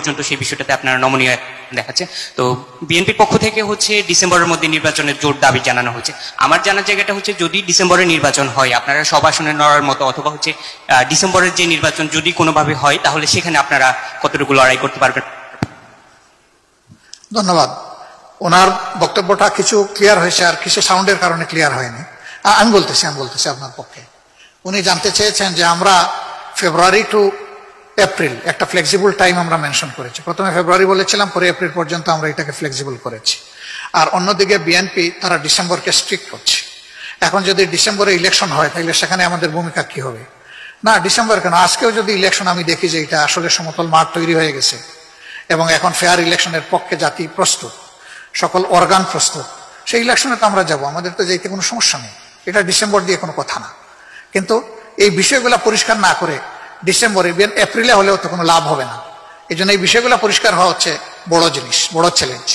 পর্যন্ত সেই বিষয়টাতে আপনারা নমনীয় দেখাচ্ছে। তো বিএনপির পক্ষ থেকে হচ্ছে ডিসেম্বরের মধ্যে নির্বাচনের জোর দাবি জানানো হয়েছে। আমার জানার জায়গাটা হচ্ছে যদি ডিসেম্বরে নির্বাচন হয় আপনারা সব আসনে লড়ার মতো, অথবা হচ্ছে ডিসেম্বরের যে নির্বাচন যদি কোনোভাবে হয় তাহলে সেখানে আপনারা কতটুকু লড়াই করতে পারবেন? ধন্যবাদ। ওনার বক্তব্যটা কিছু ক্লিয়ার হয়েছে আর কিছু সাউন্ডের কারণে ক্লিয়ার হয়নি। আমি বলতেছি আপনার পক্ষে। উনি জানতে চেয়েছেন যে আমরা ফেব্রুয়ারি টু এপ্রিল একটা ফ্লেক্সিবল টাইম আমরা মেনশন করেছি। প্রথমে ফেব্রুয়ারি বলেছিলাম, পরে এপ্রিল পর্যন্ত আমরা এটাকে ফ্লেক্সিবল করেছি। আর অন্যদিকে বিএনপি তারা ডিসেম্বরকে স্ট্রিক্ট করছে। এখন যদি ডিসেম্বরে ইলেকশন হয় তাহলে সেখানে আমাদের ভূমিকা কি হবে? না, ডিসেম্বর কেন, আজকেও যদি ইলেকশন আমি দেখি যে এটা আসলে সমতল মাঠ তৈরি হয়ে গেছে এবং এখন ফেয়ার ইলেকশনের পক্ষে জাতি প্রস্তুত, সকল অর্গান প্রস্তুত, সেই ইলেকশনে তো আমরা যাবো, আমাদের তো যেতে কোনো সমস্যা নেই। এটা ডিসেম্বর দিয়ে কোনো কথা না। কিন্তু এই বিষয়গুলো পরিষ্কার না করে ডিসেম্বরে এপ্রিলে হলেও তো কোনো লাভ হবে না। এই জন্য এই বিষয়গুলো পরিষ্কার হওয়া হচ্ছে বড় জিনিস, বড় চ্যালেঞ্জ।